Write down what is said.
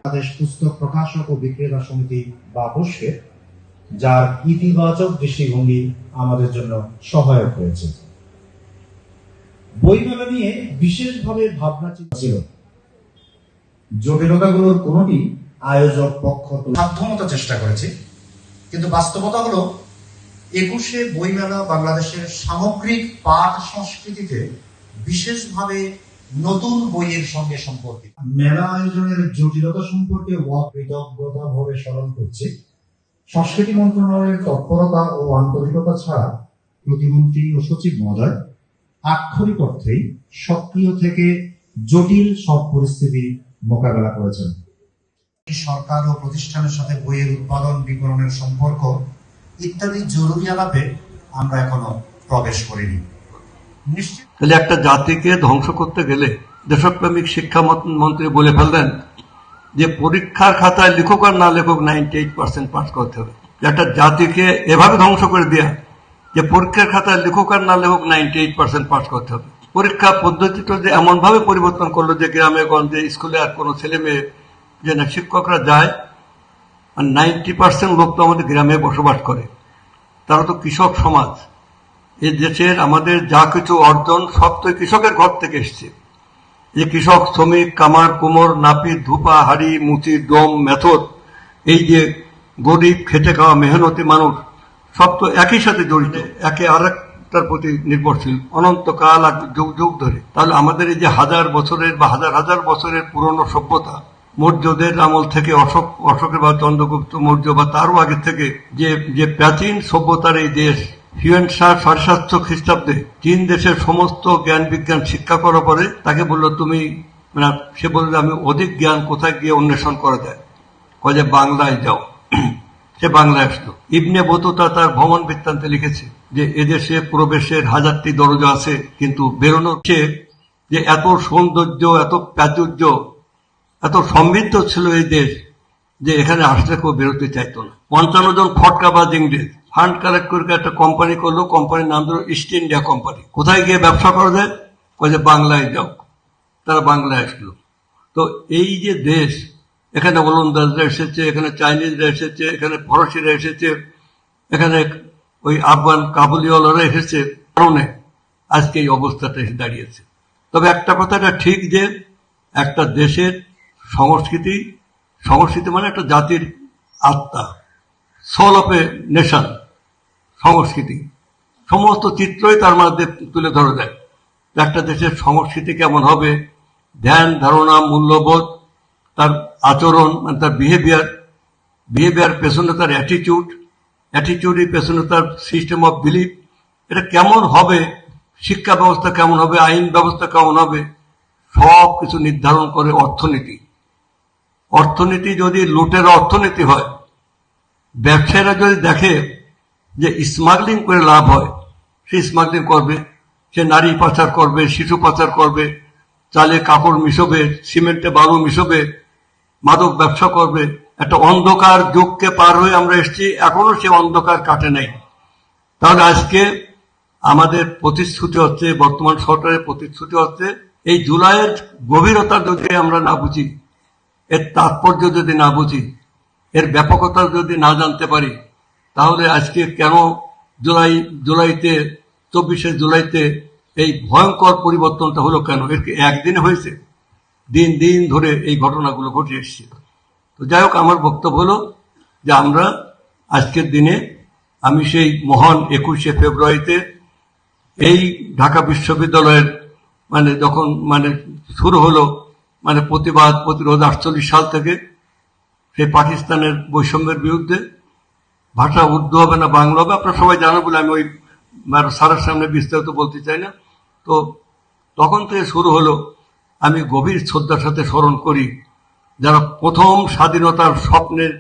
বাংলাদেশ পুস্তক প্রকাশক ও বিক্রেতা সমিতি বা বসে, যার ইতিবাচক দৃষ্টিভঙ্গি আমাদের জন্য সহায়ক হয়েছে। বইমেলা নিয়ে বিশেষভাবে ভাবনা চিন্তা ছিল। জটিলতাগুলোর কোনটি আয়োজক পক্ষ সাধ্যমতো চেষ্টা করেছে, কিন্তু বাস্তবতা হলো 21শে বইমেলা বাংলাদেশের সামগ্রিক পাঠ সংস্কৃতিতে বিশেষভাবে নতুন বইয়ের সঙ্গে সম্পর্কিত। মেলা আয়োজনের জটিলতা সম্পর্কে কৃতজ্ঞতা ভাবে স্মরণ করছে। সংস্কৃতি মন্ত্রণালয়ের তৎপরতা ও আন্তরিকতা ছাড়া প্রতিমন্ত্রী ও সচিব মহোদয় আক্ষরিক অর্থেই সক্রিয় থেকে জটিল সব পরিস্থিতি মোকাবেলা করেছেন। সরকার ও প্রতিষ্ঠানের সাথে বইয়ের উৎপাদন বিপণনের সম্পর্ক ইত্যাদি জরুরি আলাপে আমরা এখনো প্রবেশ করিনি। তাহলে একটা জাতিকে ধ্বংস করতে গেলে দেশপ্রেমিক শিক্ষামন্ত্রী বলে ফেললেন যে পরীক্ষার খাতায় লেখক আর না লেখক 98% পাস করতে হবে। একটা জাতিকে এভাবে ধ্বংস করে দেয়া যে পরীক্ষার খাতায় লেখক আর না লেখক 98% পাস করতে হবে। পরীক্ষা পদ্ধতিটা যে এমন ভাবে পরিবর্তন করলো যে গ্রামে গঞ্জে স্কুলে আর কোনো ছেলে মেয়ে যে না শিক্ষকরা যায়, আর 90% লোক তো আমাদের গ্রামে বসবাস করে, তারা তো কৃষক সমাজ। এই দেশের আমাদের যা কিছু অর্জন সব তো কৃষকের ঘর থেকে এসছে। যে কৃষক, শ্রমিক, কামার, কুমোর, নাপিত, ধুপা, হাড়ি, মুচি, ডোম, মেথর, এই যে গরিব খেটে খাওয়া মেহনতি মানুষ, সব তো একই সাথে জড়িত, একে আরেকটার প্রতি নির্ভরশীল অনন্তকাল আর যুগ যুগ ধরে। তাহলে আমাদের এই যে হাজার বছরের বা হাজার হাজার বছরের পুরনো সভ্যতা, মৌর্যদের আমল থেকে অশোকের বা চন্দ্রগুপ্ত মৌর্য বা তারও আগে থেকে যে প্রাচীন সভ্যতার এই দেশ, হিউয়েন-সাং 750 খ্রিস্টাব্দে চীন দেশের সমস্ত জ্ঞান বিজ্ঞান শিক্ষা করার পরে তাকে বললো তুমি, মানে সে বললো আমি অধিক জ্ঞান কোথায় গিয়ে অন্বেষণ করা যায়, যে বাংলায় যাও। সে বাংলায় আসলো। ইবনে বতুতা তার ভ্রমণ বৃত্তান্তে লিখেছে যে এদেশে প্রবেশের 1000টি দরজা আছে, কিন্তু বেরোনোর যে এত সৌন্দর্য, এত প্রাচুর্য, এত সমৃদ্ধ ছিল এই দেশ যে এখানে আসলে কেউ বেরোতে চাইতো না। 55 জন ফটকাবাজ ইংরেজ ফান্ড কালেক্ট করে একটা কোম্পানি করলো, কোম্পানির নাম ধরো ইস্ট ইন্ডিয়া কোম্পানি। কোথায় গিয়ে ব্যবসা করা যায়, যে বাংলায় যাও। তারা বাংলায় আসলো। তো এই যে দেশ, এখানে ওলন্দাজরা এসেছে, এখানে চাইনিজরা এসেছে, এখানে ফরাসিরা এসেছে, এখানে ওই আফগান কাবুলিওয়ালারা এসেছে, কারণে আজকে এই অবস্থাটা এসে দাঁড়িয়েছে। তবে একটা কথাটা ঠিক যে একটা দেশের সংস্কৃতি মানে একটা জাতির আত্মা, সোল অফ এ নেশন, সংস্কৃতি সমস্ত চিত্রই তার মধ্যে তুলে ধরা যায়। একটা দেশের সংস্কৃতি কেমন হবে, ধ্যান ধারণা, মূল্যবোধ, তার আচরণ, মানে তার বিহেভিয়ার পেছনে তার অ্যাটিটিউডের পেছনে তার সিস্টেম অফ বিলিফ, এটা কেমন হবে, শিক্ষা ব্যবস্থা কেমন হবে, আইন ব্যবস্থা কেমন হবে, সব কিছু নির্ধারণ করে অর্থনীতি। যদি লুটের অর্থনীতি হয়, ব্যবসায়ীরা যদি দেখে যে স্মাগলিং করে লাভ হয়, সে স্মাগলিং করবে, সে নারী পাচার করবে, শিশু পাচার করবে, চালে কাপড় মিশবে, সিমেন্টে বালু মিশবে, মাদক ব্যবসা করবে। একটা অন্ধকার যুগকে পার হয়ে আমরা এসেছি, এখনো সে অন্ধকার কাটে নাই। তাহলে আজকে আমাদের প্রতিশ্রুতি হচ্ছে, বর্তমান সরকারের প্রতিশ্রুতি হচ্ছে, এই জুলাইয়ের গভীরতা যদি আমরা না বুঝি, এর তাৎপর্য যদি না বুঝি, এর ব্যাপকতা যদি না জানতে পারি, তাহলে আজকে কেন 24শে জুলাইতে এই ভয়ঙ্কর পরিবর্তনটা হলো কেন? এর কি একদিনে হয়েছে? দিন দিন ধরে এই ঘটনাগুলো ঘটে এসছে। তো যাই হোক, আমার বক্তব্য হলো যে আমরা আজকের দিনে, আমি সেই মহান 21শে ফেব্রুয়ারিতে এই ঢাকা বিশ্ববিদ্যালয়ের যখন শুরু হলো প্রতিরোধ 48 সাল থেকে, সেই পাকিস্তানের বৈষম্যের বিরুদ্ধে, ভাষা উর্দু হবে না বাংলা হবে, আপনারা সবাই জানো বলে আমি ওই স্যারের সামনে বিস্তারিত বলতে চাই না। তো তখন থেকে শুরু হলো। আমি গভীর শ্রদ্ধার সাথে স্মরণ করি যারা প্রথম স্বাধীনতার স্বপ্নের